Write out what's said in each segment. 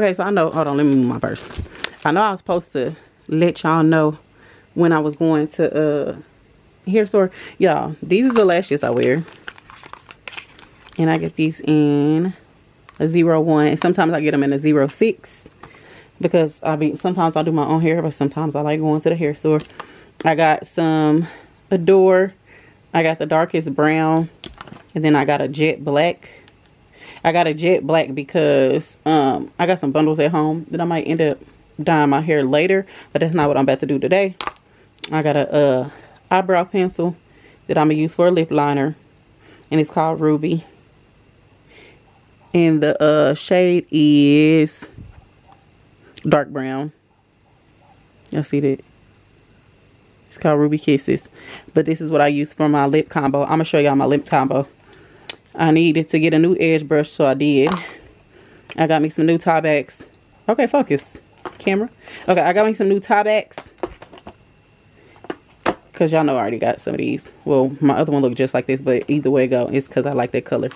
Okay, so I know, hold on, let me move my purse. I know I was supposed to let y'all know when I was going to hair store. Y'all, these are the lashes I wear. And I get these in a 01. And sometimes I get them in a 06. Because sometimes I do my own hair, but sometimes I like going to the hair store. I got some Adore. I got the darkest brown. And then I got a jet black. I got a jet black because I got some bundles at home that I might end up dyeing my hair later, but that's not what I'm about to do today. I got a eyebrow pencil that I'm gonna use for a lip liner, and it's called Ruby, and the shade is dark brown. Y'all see that? It's called Ruby Kisses, but this is what I use for my lip combo. I'm gonna show y'all my lip combo. I needed to get a new edge brush, so I did. I got me some new tie backs. Okay, focus, camera. Okay, I got me some new tie backs. Because y'all know I already got some of these. Well, my other one look just like this, but either way go, it's because I like that color.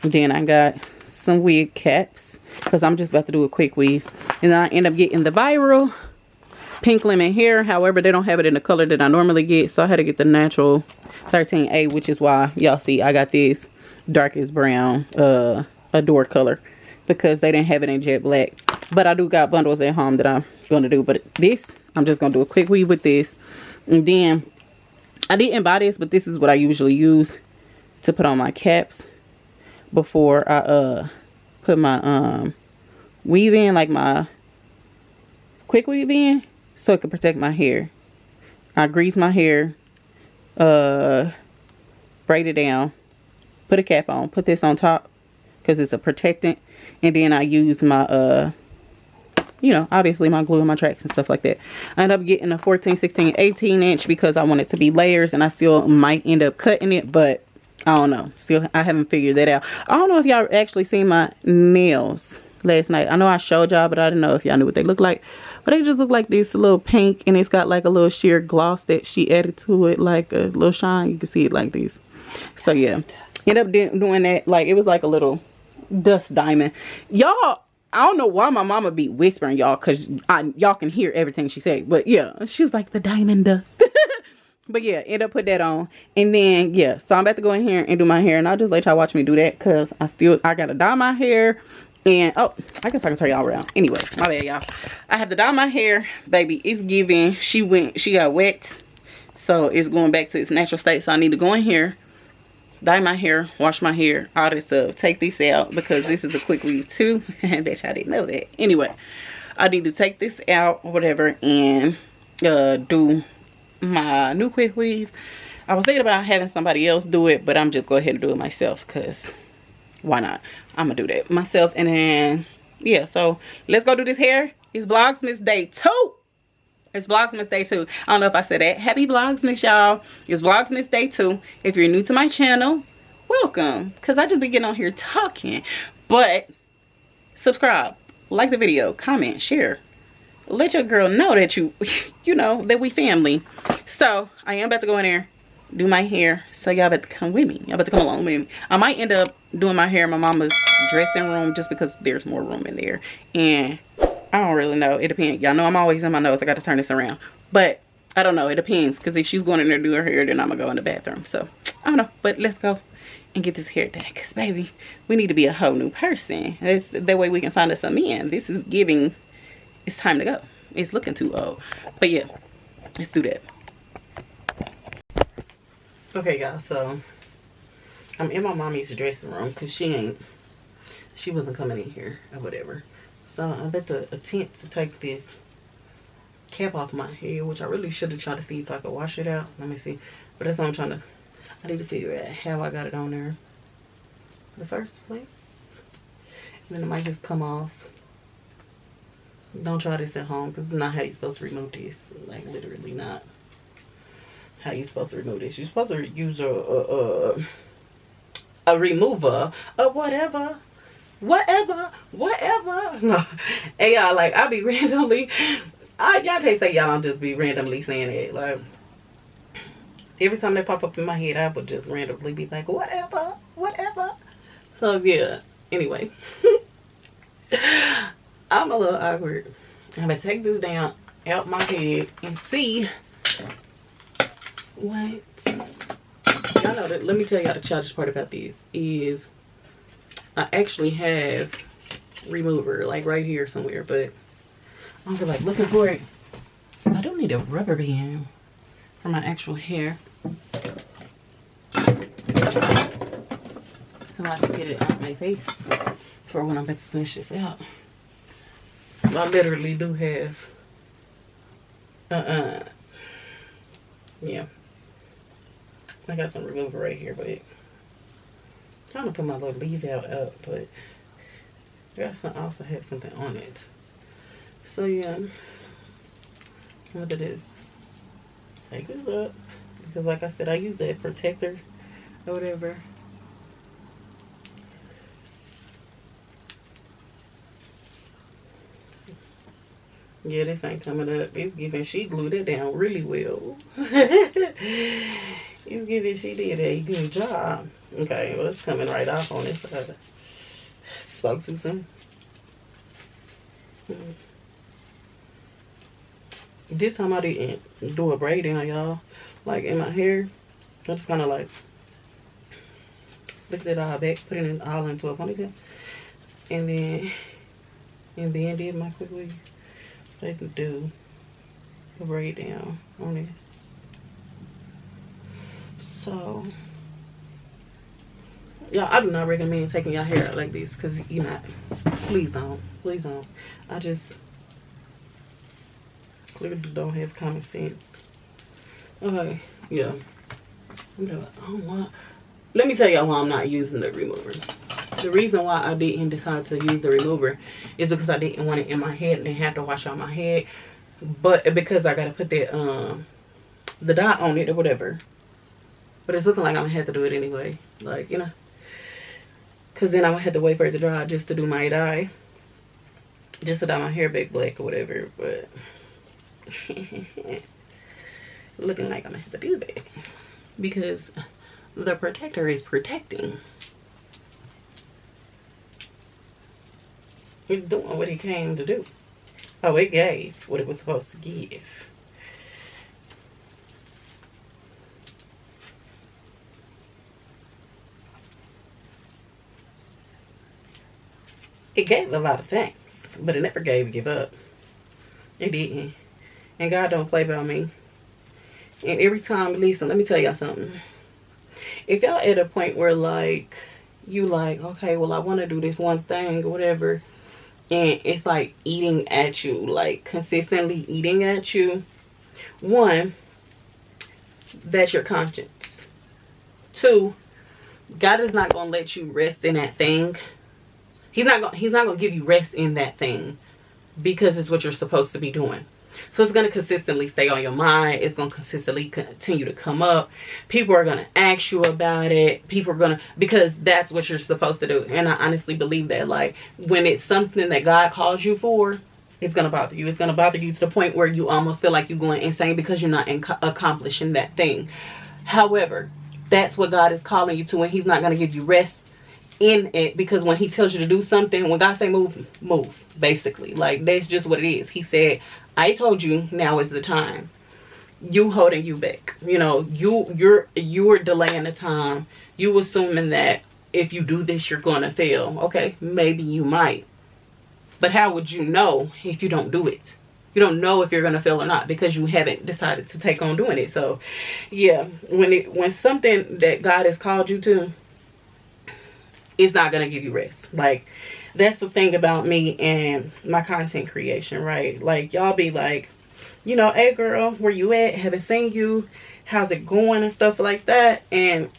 And then I got some wig caps, because I'm just about to do a quick weave. And then I end up getting the viral pink lemon hair. However, they don't have it in the color that I normally get, so I had to get the natural 13A, which is why y'all see I got this darkest brown Adore color, because they didn't have it in jet black. But I do got bundles at home that I'm gonna do, but this I'm just gonna do a quick weave with this. And then I didn't buy this, but this is what I usually use to put on my caps before I put my weave in, like my quick weave in, so it can protect my hair. I grease my hair, braid it down, put a cap on, put this on top because it's a protectant, and then I use my you know, obviously my glue and my tracks and stuff like that. I ended up getting a 14, 16, 18 inch because I want it to be layers, and I still might end up cutting it, but I don't know. Still, I haven't figured that out. I don't know if y'all actually seen my nails last night. I know I showed y'all, but I didn't know if y'all knew what they look like. But they just look like this little pink, and it's got like a little sheer gloss that she added to it, like a little shine. You can see it like this. So yeah, end up doing that. Like, it was like a little dust diamond. Y'all, I don't know why my mama be whispering y'all, because y'all can hear everything she said. But yeah, she was like the diamond dust. But yeah, end up put that on. And then yeah, so I'm about to go in here and do my hair, and I'll just let y'all watch me do that, because I gotta dye my hair. And oh, I guess I can turn y'all around. Anyway, my bad, y'all. I have to dye my hair, baby. It's giving. She got wet, so it's going back to its natural state. So I need to go in here, dye my hair, wash my hair, all this stuff. Take this out because this is a quick weave too. Bet y'all didn't know that. Anyway, I need to take this out or whatever and do my new quick weave. I was thinking about having somebody else do it, but I'm just go ahead and do it myself, because why not? I'm gonna do that myself. And then yeah, so let's go do this hair. It's Vlogmas Day 2. It's Vlogmas Day 2. I don't know if I said that. Happy Vlogmas, y'all. It's Vlogmas Day 2. If you're new to my channel, welcome, because I just be getting on here talking. But subscribe, like the video, comment, share. Let your girl know that you know that we family. So I am about to go in there, do my hair. So y'all about to come with me. Y'all about to come along with me. I might end up doing my hair in my mama's dressing room, just because there's more room in there. And I don't really know. It depends. Y'all know I'm always in my nose. I got to turn this around. But I don't know. It depends. Because if she's going in there to do her hair, then I'm going to go in the bathroom. So I don't know. But let's go and get this hair done. Because baby, we need to be a whole new person. That way we can find us a man. This is giving. It's time to go. It's looking too old. But yeah, let's do that. Okay, y'all. So I'm in my mommy's dressing room because she wasn't coming in here or whatever. So I'm about to attempt to take this cap off my hair, which I really should have tried to see if I could wash it out. Let me see. But that's what I'm trying to. I need to figure out how I got it on there in the first place. And then it might just come off. Don't try this at home, because it's not how you're supposed to remove this. Like, literally not how you're supposed to remove this. You're supposed to use a remover of whatever. No. Hey, y'all, like, I be randomly, y'all can't say y'all don't just be randomly saying it. Like, every time they pop up in my head, I would just randomly be like, whatever. So, yeah. Anyway. I'm a little awkward. I'm gonna take this down out my head and see what. Y'all know that. Let me tell y'all the childish part about these is I actually have remover like right here somewhere, but I don't feel like looking for it. I do need a rubber band for my actual hair, so I can get it on my face for when I'm about to snatch this out. I literally do have yeah, I got some remover right here, but I'm trying to put my little leave out up, but I also have something on it. So yeah, what it is, take this up, because like I said, I use that protector or whatever. Yeah, this ain't coming up. It's giving she glued it down really well. It's giving she did a good job. Okay, well, it's coming right off on this side. Spoke too soon. This time I didn't do a braid down, y'all. Like in my hair, I just kind of like slicked it all back, put it all into a ponytail, and then did my quick wig. I can do a braid down on this. So y'all, I do not recommend taking your hair out like this, because you're not. Please don't. Please don't. I just clearly don't have common sense. Okay, yeah. Let me tell y'all why I'm not using the remover. The reason why I didn't decide to use the remover is because I didn't want it in my head and then have to wash out my head. But because I gotta put that the dye on it or whatever. But it's looking like I'm gonna have to do it anyway. Like, you know. Cause then I'm gonna have to wait for it to dry just to do my dye. Just to dye my hair back black or whatever. But looking like I'm gonna have to do that. Because the protector is protecting. It's doing what it came to do. Oh, it gave what it was supposed to give. It gave a lot of things, but it never gave give up. It didn't. And God don't play about me. And every time, listen, let me tell y'all something. If y'all at a point where like, you like, okay, well, I want to do this one thing or whatever, and it's like eating at you, like consistently eating at you. One, that's your conscience. Two, God is not going to let you rest in that thing. He's not going to give you rest in that thing because it's what you're supposed to be doing. So it's going to consistently stay on your mind. It's going to consistently continue to come up. People are going to ask you about it. People are going to, because that's what you're supposed to do. And I honestly believe that, like, when it's something that God calls you for, it's going to bother you. It's going to bother you to the point where you almost feel like you're going insane because you're not accomplishing that thing. However, that's what God is calling you to, and He's not going to give you rest in it, because when He tells you to do something, when God say move, move, basically. Like, that's just what it is. He said, I told you, now is the time. You holding you back. You know, you're delaying the time. You assuming that if you do this, you're going to fail. Okay, maybe you might. But how would you know if you don't do it? You don't know if you're going to fail or not because you haven't decided to take on doing it. So, yeah, when something that God has called you to, it's not going to give you rest. Like, that's the thing about me and my content creation, right? Like, y'all be like, you know, hey girl, where you at? Haven't seen you. How's it going and stuff like that. And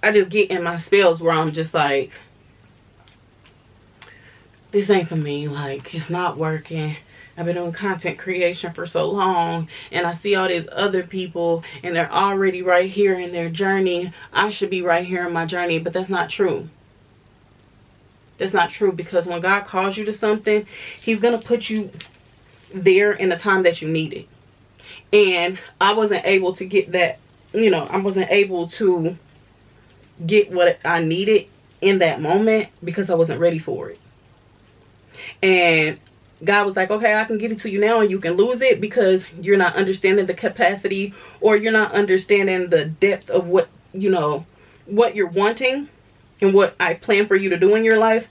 I just get in my spells where I'm just like, this ain't for me. Like, it's not working. I've been doing content creation for so long, and I see all these other people and they're already right here in their journey. I should be right here in my journey, but that's not true. That's not true, because when God calls you to something, He's going to put you there in the time that you need it. And I wasn't able to get that, you know, I wasn't able to get what I needed in that moment because I wasn't ready for it. And God was like, okay, I can give it to you now and you can lose it because you're not understanding the capacity, or you're not understanding the depth of what, you know, what you're wanting and what I plan for you to do in your life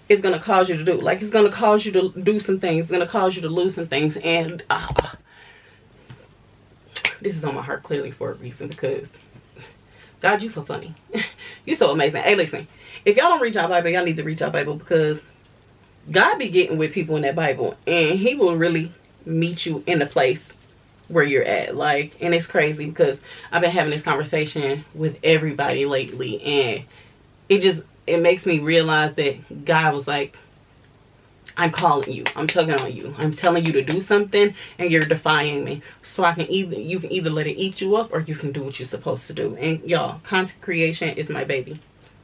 is going to cause you to do. Like, it's going to cause you to do some things. It's going to cause you to lose some things. And this is on my heart clearly for a reason, because God, you so funny. You so amazing. Hey, listen, if y'all don't read y'all Bible, y'all need to read y'all Bible, because God be getting with people in that Bible, and he will really meet you in the place where you're at. Like, and it's crazy because I've been having this conversation with everybody lately, and it makes me realize that God was like, I'm calling you, I'm tugging on you, I'm telling you to do something, and you're defying me. So you can either let it eat you up, or you can do what you're supposed to do. And y'all, content creation is my baby.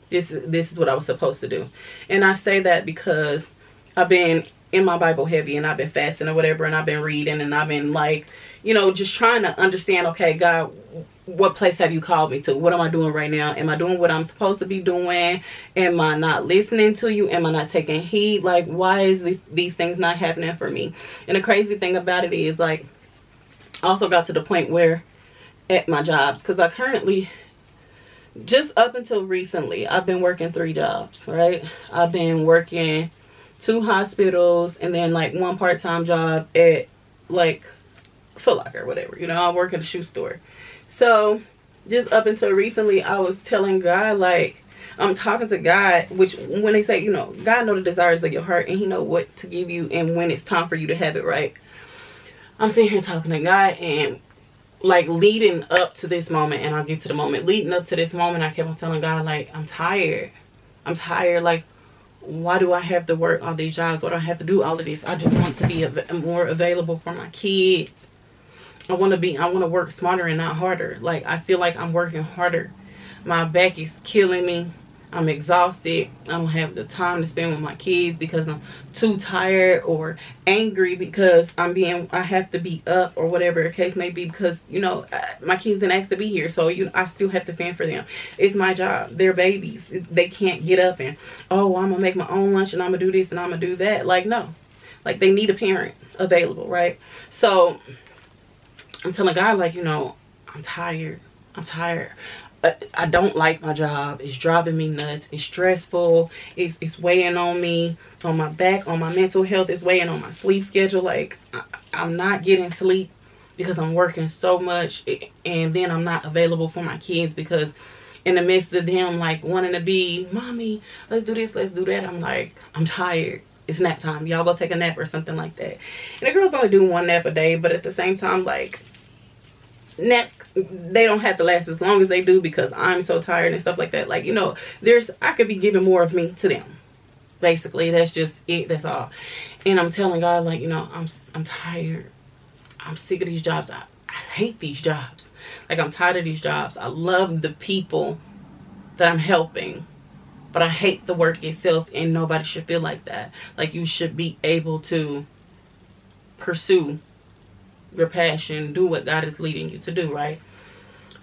This is what I was supposed to do. And I say that because I've been in my Bible heavy, and I've been fasting or whatever, and I've been reading, and I've been like, you know, just trying to understand, okay, God, what place have you called me to? What am I doing right now? Am I doing what I'm supposed to be doing? Am I not listening to you? Am I not taking heed? Like, why is these things not happening for me? And the crazy thing about it is, like, I also got to the point where at my jobs, because I currently, just up until recently, I've been working 3 jobs, right? I've been working 2 hospitals, and then like 1 part-time job at like Foot Locker or whatever. You know, I work at a shoe store. So just up until recently, I was telling God, like, I'm talking to God, which when they say, you know, God knows the desires of your heart, and he know what to give you and when it's time for you to have it, right? I'm sitting here talking to God, and like leading up to this moment, and I'll get to the moment, leading up to this moment, I kept on telling God, like, I'm tired. Like, why do I have to work all these jobs? Why do I have to do all of this? I just want to be more available for my kids. I want to work smarter and not harder. Like, I feel like I'm working harder. My back is killing me. I'm exhausted. I don't have the time to spend with my kids because I'm too tired, or angry because I have to be up, or whatever the case may be, because, you know, my kids didn't ask to be here. So, I still have to fend for them. It's my job. They're babies. They can't get up and, oh, I'm going to make my own lunch, and I'm going to do this, and I'm going to do that. Like, no. Like, they need a parent available, right? So, I'm telling God, like, you know, I'm tired. I don't like my job. It's driving me nuts. It's stressful. It's weighing on me, on my back, on my mental health. It's weighing on my sleep schedule. Like, I'm not getting sleep because I'm working so much, and then I'm not available for my kids, because in the midst of them like wanting to be, mommy, let's do this, let's do that, I'm like, I'm tired. It's nap time. Y'all go take a nap or something like that. And the girls only do 1 nap a day, but at the same time, like, naps, they don't have to last as long as they do, because I'm so tired and stuff like that. Like, you know, I could be giving more of me to them. Basically, that's just it. That's all. And I'm telling God, like, you know, I'm tired. I'm sick of these jobs. I hate these jobs. Like, I'm tired of these jobs. I love the people that I'm helping, but I hate the work itself, and nobody should feel like that. Like, you should be able to pursue your passion, do what God is leading you to do, right?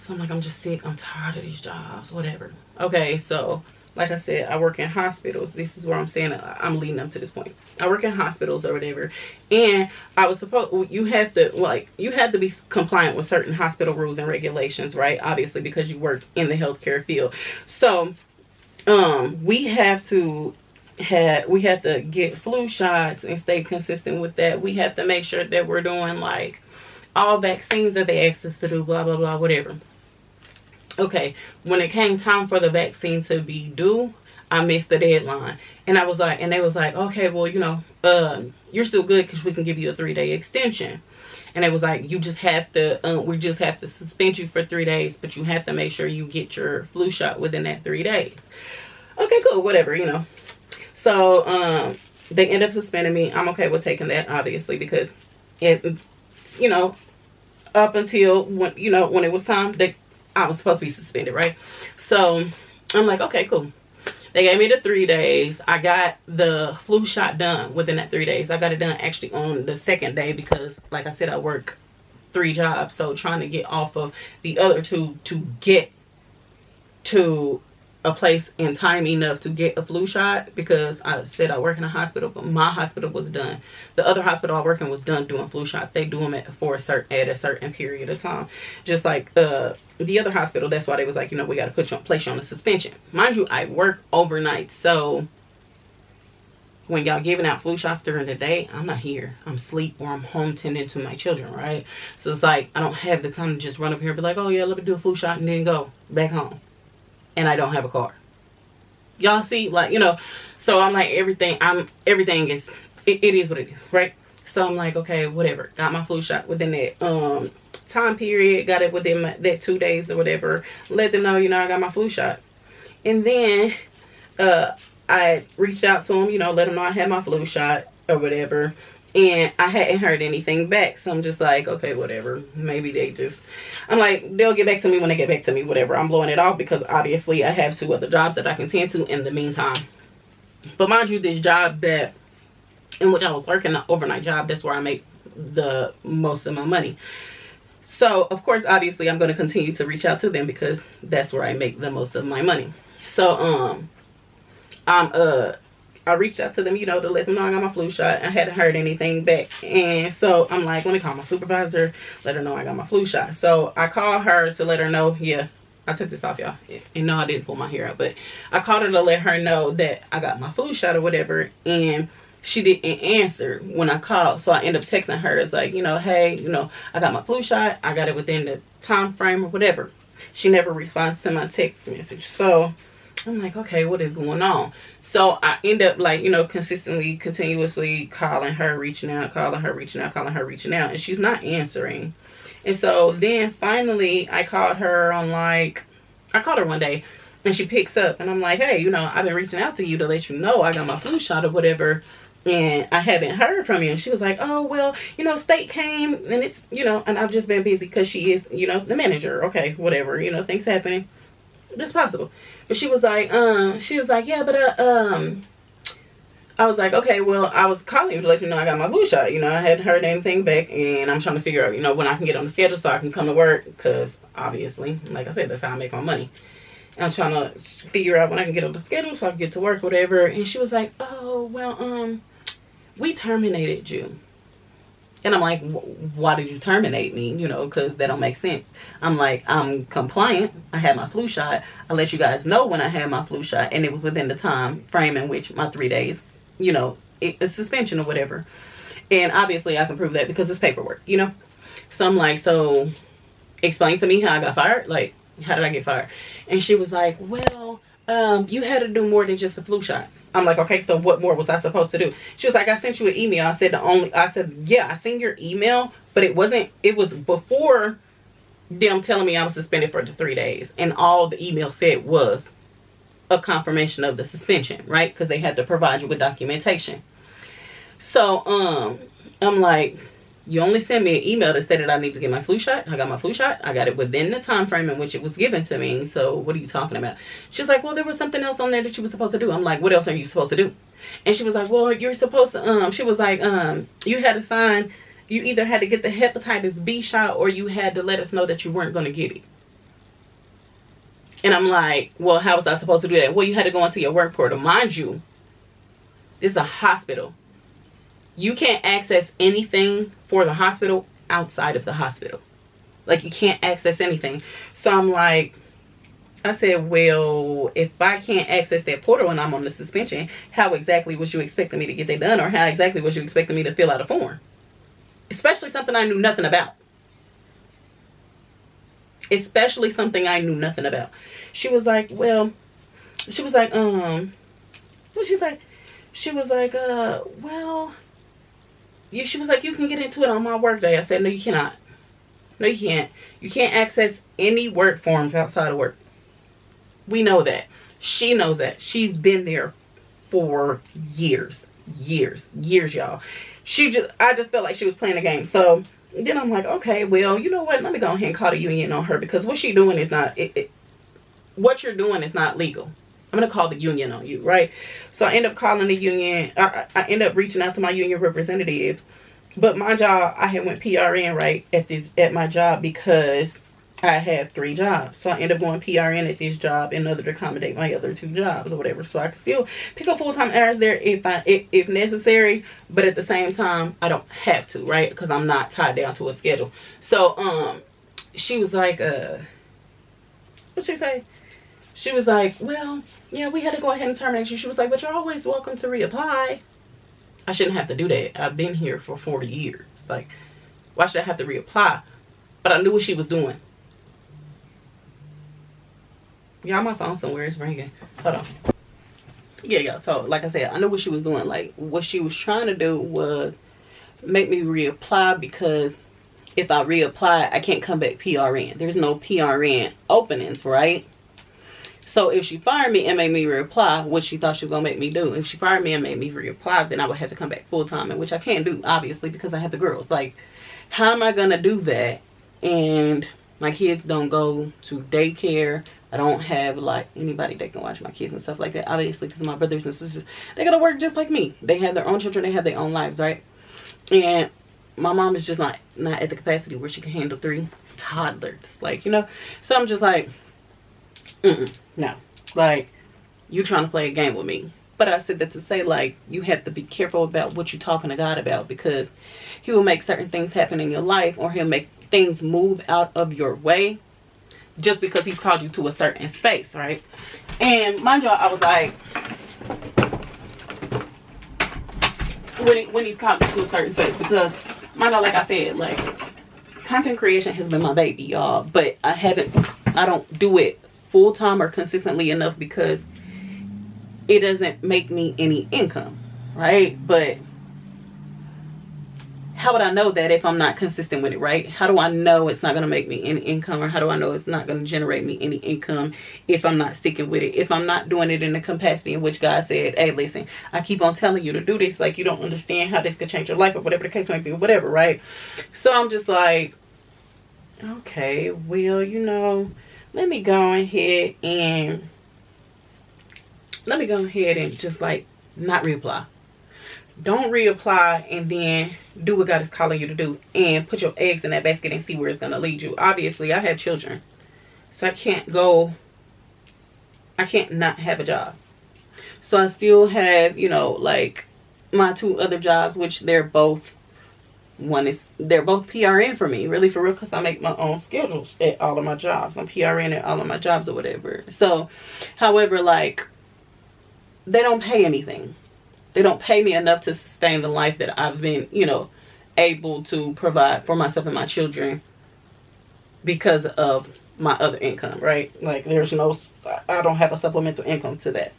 So I'm like, I'm just sick. I'm tired of these jobs, whatever. Okay, so like I said, I work in hospitals. This is where I'm saying I'm leading up to this point. I work in hospitals or whatever, and I was supposed, you have to be compliant with certain hospital rules and regulations, right? Obviously, because you work in the healthcare field. So we have to get flu shots and stay consistent with that. We have to make sure that we're doing like all vaccines that they ask us to do, blah blah blah, whatever. Okay, when it came time for the vaccine to be due, I missed the deadline, and they was like, okay, well, you know, you're still good because we can give you a 3-day extension. And it was like, you just have to, we just have to suspend you for 3 days, but you have to make sure you get your flu shot within that 3 days. Okay, cool, whatever, you know. So they end up suspending me. I'm okay with taking that, obviously, because it, you know, up until when it was time, I was supposed to be suspended, right? So I'm like, okay, cool. They gave me the 3 days. I got the flu shot done within that 3 days. I got it done actually on the 2nd day because, like I said, I work 3 jobs. So trying to get off of the other 2 to get to a place in time enough to get a flu shot, because I said I work in a hospital, but my hospital was done. The other hospital I work in was done doing flu shots. They do them at a certain period of time. Just like the other hospital, that's why they was like, you know, we got to place you on a suspension. Mind you, I work overnight, so when y'all giving out flu shots during the day, I'm not here. I'm asleep or I'm home tending to my children, right? So it's like, I don't have the time to just run up here and be like, oh yeah, let me do a flu shot and then go back home. And I don't have a car. Y'all see, like, you know, so I'm like, everything is, it is what it is, right? So I'm like, okay, whatever. Got my flu shot within that time period. Got it within that 2 days or whatever. Let them know, you know, I got my flu shot. And then I reached out to them, you know, let them know I had my flu shot or whatever. And I hadn't heard anything back. So I'm just like, okay, whatever. Maybe they just, I'm like, they'll get back to me when they get back to me, whatever. I'm blowing it off because obviously I have 2 other jobs that I can tend to in the meantime. But mind you, this job that, in which I was working, an overnight job, that's where I make the most of my money. So, of course, obviously, I'm going to continue to reach out to them because that's where I make the most of my money. So, I reached out to them, you know, to let them know I got my flu shot. I hadn't heard anything back. And so I'm like, let me call my supervisor, let her know I got my flu shot. So I called her to let her know, yeah, I took this off, y'all. And no, I didn't pull my hair out, but I called her to let her know that I got my flu shot or whatever. And she didn't answer when I called. So I ended up texting her. It's like, you know, hey, you know, I got my flu shot. I got it within the time frame or whatever. She never responds to my text message. So I'm like, okay, what is going on? So I end up, like, you know, continuously calling her, reaching out, calling her, reaching out, calling her, reaching out. And she's not answering. And so then finally I called her on, like, I called her one day and she picks up. And I'm like, hey, you know, I've been reaching out to you to let you know I got my flu shot or whatever. And I haven't heard from you. And she was like, oh, well, you know, state came and it's, you know, and I've just been busy because she is, you know, the manager. Okay, whatever, you know, things happening. That's possible. But she was like, yeah, but I was like, okay, well, I was calling you to let you know I got my flu shot. You know, I hadn't heard anything back, and I'm trying to figure out, you know, when I can get on the schedule so I can come to work, because obviously, like I said, that's how I make my money. And I'm trying to figure out when I can get on the schedule so I can get to work, whatever. And she was like, oh, well, we terminated you. And I'm like, why did you terminate me? You know, because that don't make sense. I'm like, I'm compliant. I had my flu shot. I let you guys know when I had my flu shot. And it was within the time frame in which my 3 days, you know, it's suspension or whatever. And obviously I can prove that because it's paperwork, you know. So I'm like, so explain to me how I got fired. Like, how did I get fired? And she was like, well, you had to do more than just a flu shot. I'm like, okay, so what more was I supposed to do? She was like, I sent you an email. I said, yeah, I seen your email, but it was before them telling me I was suspended for the 3 days. And all the email said was a confirmation of the suspension, right? Because they had to provide you with documentation. So, I'm like, you only sent me an email that said that I need to get my flu shot. I got my flu shot. I got it within the time frame in which it was given to me. So what are you talking about? She's like, well, there was something else on there that you were supposed to do. I'm like, what else are you supposed to do? And she was like, well, you're supposed to, she was like, you had to sign, you either had to get the hepatitis B shot or you had to let us know that you weren't going to get it. And I'm like, well, how was I supposed to do that? Well, you had to go into your work portal. Mind you, this is a hospital. You can't access anything for the hospital outside of the hospital. Like, you can't access anything. So I'm like, I said, well, if I can't access that portal and I'm on the suspension, how exactly was you expecting me to get that done? Or how exactly was you expecting me to fill out a form? Especially something I knew nothing about. Especially something I knew nothing about. She was like, well, she was like, what she say? She was like, well, she was like, you can get into it on my work day. I said, no, you cannot. No, you can't. You can't access any work forms outside of work. We know that. She knows that. She's been there for years, y'all. I just felt like she was playing a game. So then I'm like, okay, well, you know what? Let me go ahead and call the union on her, because what she's doing is not, what you're doing is not legal. I'm going to call the union on you, right? So I end up calling the union. I end up reaching out to my union representative. But my job, I had went PRN, right, at my job, because I have 3 jobs. So I end up going PRN at this job in order to accommodate my other 2 jobs or whatever. So I can still pick up full-time hours there if necessary. But at the same time, I don't have to, right? Because I'm not tied down to a schedule. So she was like, what'd she say? She was like, well, yeah, we had to go ahead and terminate you. She was like, but you're always welcome to reapply. I shouldn't have to do that. I've been here for 40 years. Like, why should I have to reapply? But I knew what she was doing. Y'all, my phone somewhere is ringing. Hold on. Yeah, y'all. So, like I said, I knew what she was doing. Like, what she was trying to do was make me reapply, because if I reapply, I can't come back PRN. There's no PRN openings, right? So if she fired me and made me reapply, what she thought she was going to make me do. If she fired me and made me reapply, then I would have to come back full time, and which I can't do, obviously, because I have the girls. Like, how am I going to do that? And my kids don't go to daycare. I don't have, like, anybody that can watch my kids and stuff like that. Obviously, because my brothers and sisters, they got to work just like me. They have their own children. They have their own lives, right? And my mom is just not at the capacity where she can handle 3 toddlers. Like, you know? So I'm just like, no. Like, you trying to play a game with me. But I said that to say, like, you have to be careful about what you're talking to God about, because he will make certain things happen in your life, or he'll make things move out of your way just because he's called you to a certain space, right? And mind you, I was like, when he's called you to a certain space, because mind you, like I said, like, content creation has been my baby, y'all, but I don't do it full-time or consistently enough because it doesn't make me any income, right? But how would I know that if I'm not consistent with it, right? How do I know it's not going to make me any income, or how do I know it's not going to generate me any income if I'm not sticking with it, if I'm not doing it in the capacity in which God said, hey, listen, I keep on telling you to do this, like, you don't understand how this could change your life, or whatever the case might be, whatever, right? So I'm just like, okay, well, you know, let me go ahead and just, like, not reapply. Don't reapply and then do what God is calling you to do and put your eggs in that basket and see where it's going to lead you. Obviously, I have children, so I can't not have a job. So I still have, you know, like, my 2 other jobs, which they're both PRN for me, really, for real, because I make my own schedules at all of my jobs. I'm PRN at all of my jobs or whatever. So, however, like, they don't pay anything. They don't pay me enough to sustain the life that I've been, you know, able to provide for myself and my children because of my other income, right? Like, I don't have a supplemental income to that.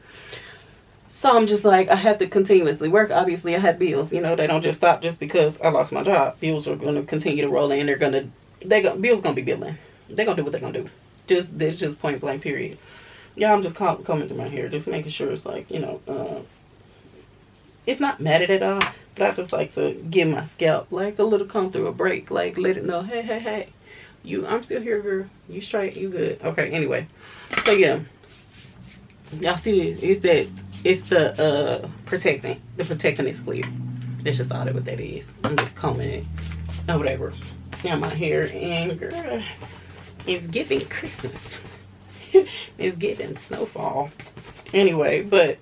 So I'm just like, I have to continuously work. Obviously, I have bills, you know, they don't just stop just because I lost my job. Bills are going to continue to roll in. Bills going to be billing. They're going to do what they're going to do. That's just point blank, period. Yeah, I'm just coming through my hair, just making sure it's like, you know, it's not matted at all, but I just like to give my scalp like a little come through a break, like let it know, hey, I'm still here, girl. You straight, you good. Okay, anyway, so yeah, y'all see this? It's the protecting. The protecting is clear. That's just all what that is. I'm just combing it or whatever. Now my hair, and girl, it's giving Christmas. It's getting snowfall. Anyway, but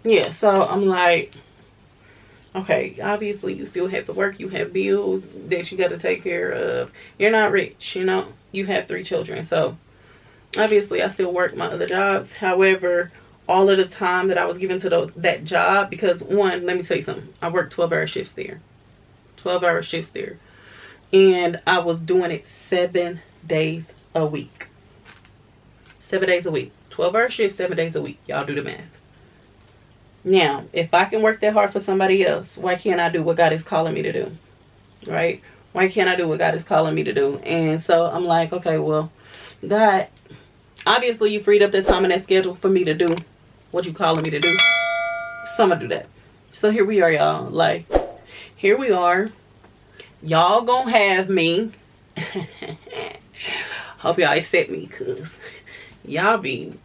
yeah, so I'm like, okay, obviously you still have to work. You have bills that you got to take care of. You're not rich, you know. You have 3 children. So obviously I still work my other jobs. However, all of the time that I was given to that job, because one, let me tell you something. I worked 12-hour shifts there. 12-hour shifts there. And I was doing it 7 days a week. 7 days a week. 12-hour shifts, 7 days a week. Y'all do the math. Now, if I can work that hard for somebody else, why can't I do what God is calling me to do? Right? Why can't I do what God is calling me to do? And so I'm like, okay, well, God, obviously you freed up that time in that schedule for me to do what you calling me to do. So I'm gonna do that. So here we are, y'all. Like, here we are. Y'all gonna have me. Hope y'all accept me, cause y'all be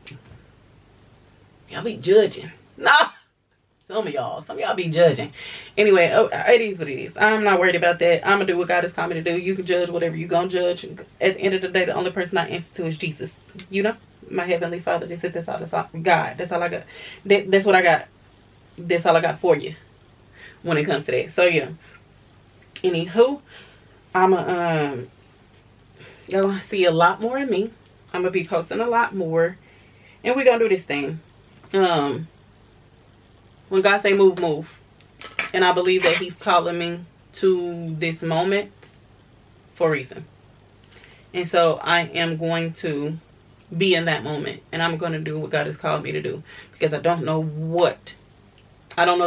judging. Nah. Some of y'all be judging. Anyway, oh, it is what it is. I'm not worried about that. I'm gonna do what God has called me to do. You can judge whatever you gonna judge. At the end of the day, the only person I answer to is Jesus. You know, my heavenly Father. That's all. God. That's all I got. That's what I got. That's all I got for you when it comes to that. So yeah. Anywho, you're gonna see a lot more of me. I'm gonna be posting a lot more, and we're gonna do this thing. When God say move, move. And I believe that he's calling me to this moment for a reason. And so I am going to be in that moment. And I'm going to do what God has called me to do. Because I don't know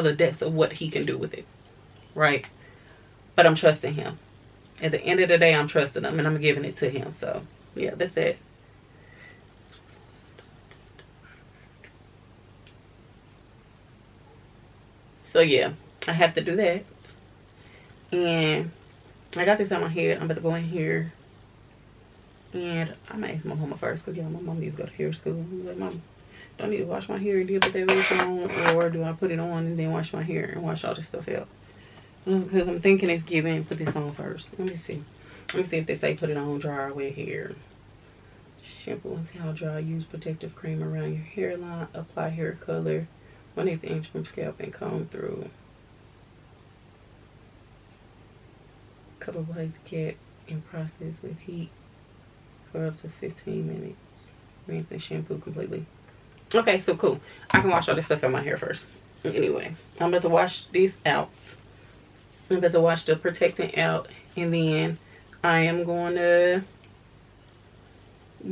the depths of what he can do with it. Right? But I'm trusting him. At the end of the day, I'm trusting him. And I'm giving it to him. So, yeah, that's it. So yeah, I have to do that. And I got this on my head. I'm about to go in here. And I might ask my mama first. Because, yeah, my mom needs to go to hair school. I'm like, Mom, do I need to wash my hair and then put that wig on? Or do I put it on and then wash my hair and wash all this stuff out? Because I'm thinking it's giving. Put this on first. Let me see. Let me see if they say put it on dry or wet hair. Shampoo and towel dry. Use protective cream around your hairline. Apply hair color 1/8 inch from scalp and comb through. Cover blades cap and process with heat for up to 15 minutes. Rinse and shampoo completely. Okay, so cool. I can wash all this stuff in my hair first. Anyway, I'm about to wash this out. I'm about to wash the protectant out, and then I am going to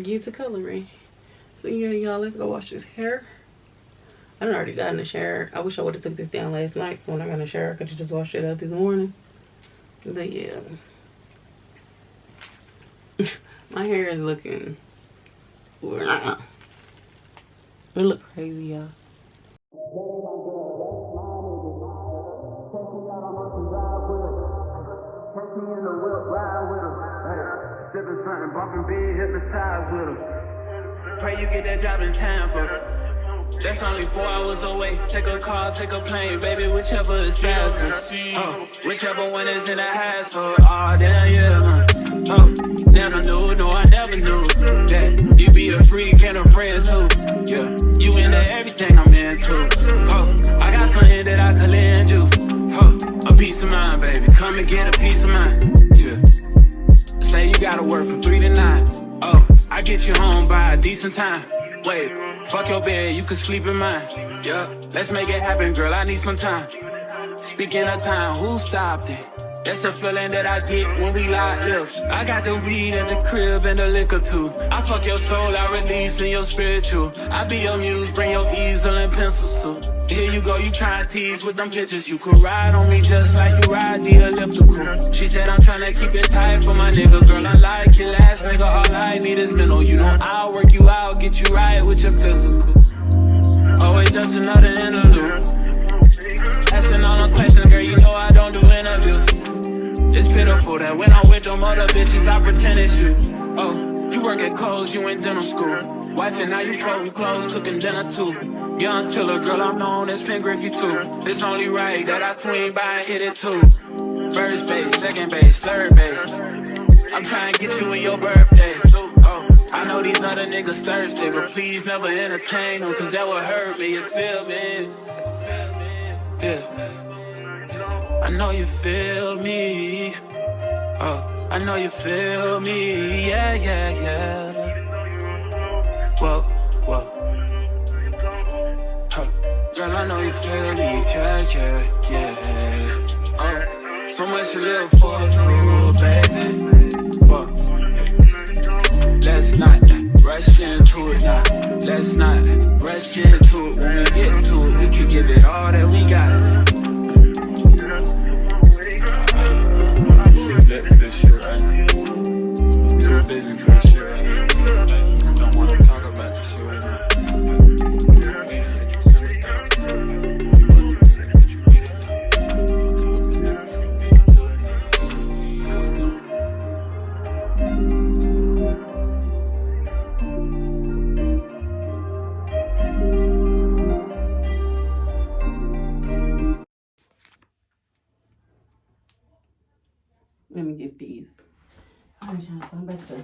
get to coloring. So yeah, y'all, let's go wash this hair. I done already got in the shower. I wish I would have took this down last night, so when I got in the shower, I could have just washed it out this morning. But yeah. My hair is looking... It look crazy, y'all. Catch me in the whip, ride with her. Sipping something, bumping big, hypnotized with her. Pray you get that job in time for her. That's only 4 hours away. Take a car, take a plane, baby, whichever is faster. Whichever one is in the hassle. Oh, damn, yeah, man. Oh, never knew, no, I never knew that you be a freak and a friend too. Yeah, you into everything I'm into. Oh, I got something that I could lend you. Oh, a piece of mind, baby. Come and get a piece of mind. Yeah. Say you gotta work from 3 to 9. Oh, I get you home by a decent time. Wait, fuck your bed, you can sleep in mine. Yeah, let's make it happen, girl, I need some time. Speaking of time, who stopped it? That's the feeling that I get when we lock lips. I got the weed at the crib and the liquor too. I fuck your soul, I release in your spiritual. I be your muse, bring your easel and pencils too. Here you go, you try to tease with them pictures. You could ride on me just like you ride the elliptical. She said I'm trying to keep it tight for my nigga. Girl, unlike your last nigga, all I need is mental. You know I'll work you out, get you right with your physical. Always just another interlude. Asking all the questions, girl, you know I don't do interviews. It's pitiful that when I'm with them other bitches, I pretend it's you. Oh, you work at Kohl's, you in dental school. Wife and now you folding clothes, cooking dinner too. Young Tiller, girl, I'm known as Pen Griffey too. It's only right that I swing by and hit it too. First base, second base, third base. I'm trying to get you in your birthday. Oh, I know these other niggas thirsty, but please never entertain them, cause that would hurt me, you feel me? Yeah. I know you feel me. Oh, I know you feel me. Yeah, yeah, yeah. Whoa, whoa. Girl, I know you feel me. Yeah, yeah, yeah. Oh, so much to live for, too, baby. Whoa. Let's not rush into it now. Let's not rush into it. When we get to it, we can give it all that we got. This shit right now. I'm so busy for this shit right now. I don't want to talk about this shit right now. Alright, y'all, so I'm about to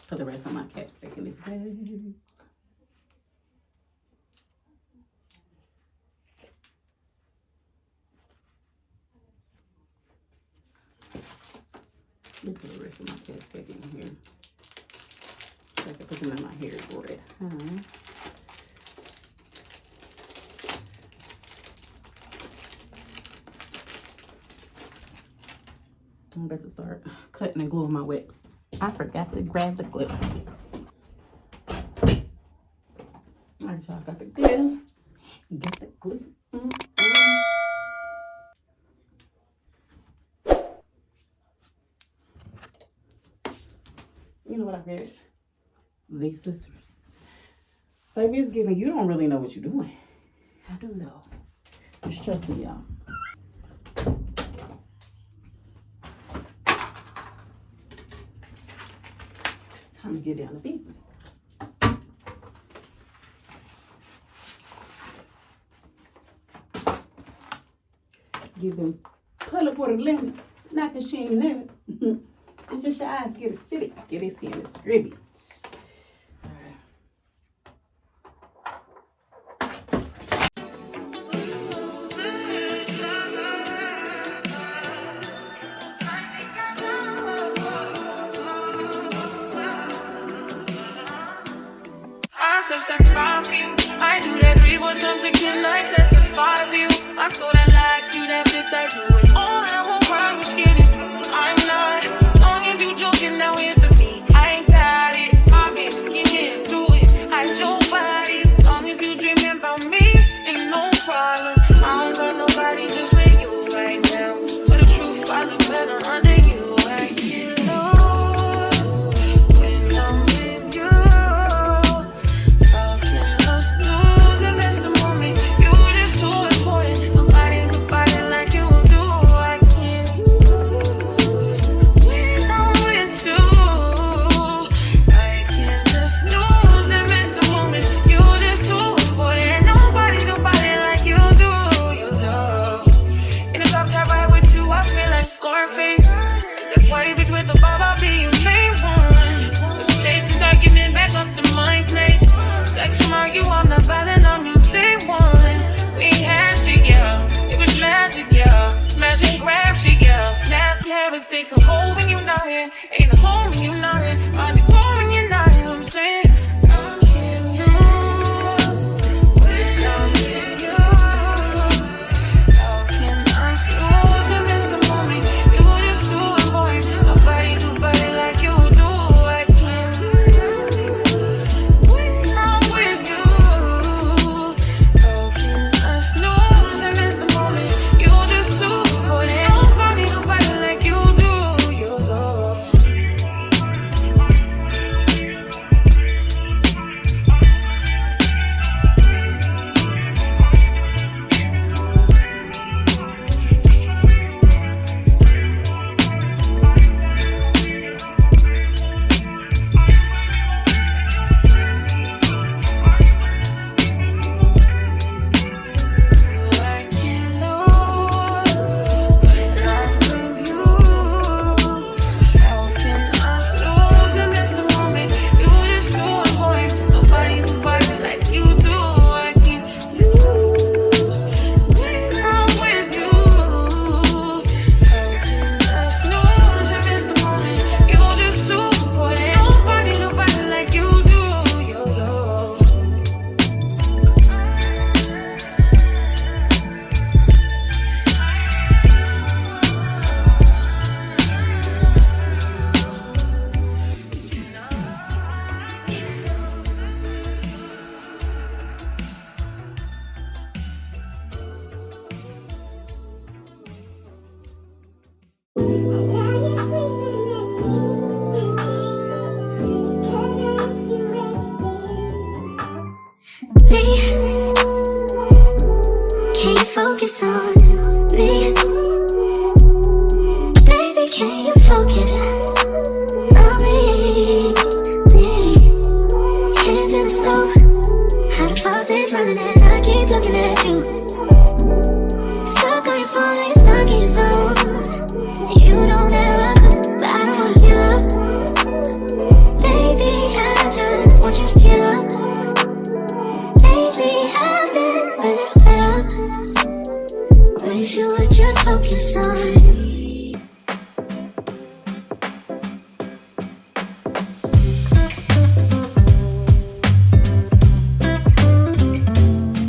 put the rest of my caps back in this bag. Let me put the rest of my caps back in here. So I can put them in my hair board. I'm about to start cutting and gluing my whips. I forgot to grab the glue. Alright, y'all, got the glue. Get the glue. You know what I got? These scissors. Baby, it's giving you don't really know what you're doing. I do know. Just trust me, y'all. Time to get down to business. Let's give them color for the lemon. Not because she ain't never. It's just your eyes get acidic. Get his skin is scribbage. I do that 3 more times again. I testify for you. I'm so that like you, that bitch. I do it all. I won't cry, I'm kidding. I'm not. Long if you joking, now it's for me. I ain't got it. I've been skinny, do it. Hide your body. As long as you dreaming about me, ain't no problem. I don't got nobody just with you right now. For the truth, I look better under you. I get lost when I'm with you. Take a hold when you're not here. Ain't a home when you're not here. I'll be home when you're not here. I'm saying I can't lose when I'm with you. How can I lose and miss the moment? You just too important. Nobody like you do. I can't lose when I'm with you. How can I snooze and miss the moment? You just too important. Nobody like you. Can you focus on me? Baby, can you focus on me? Hands in the stove, how the faucet's running and I keep looking at you. Stuck on your phone, you're stuck in your zone. You don't ever know. wish you would just focus on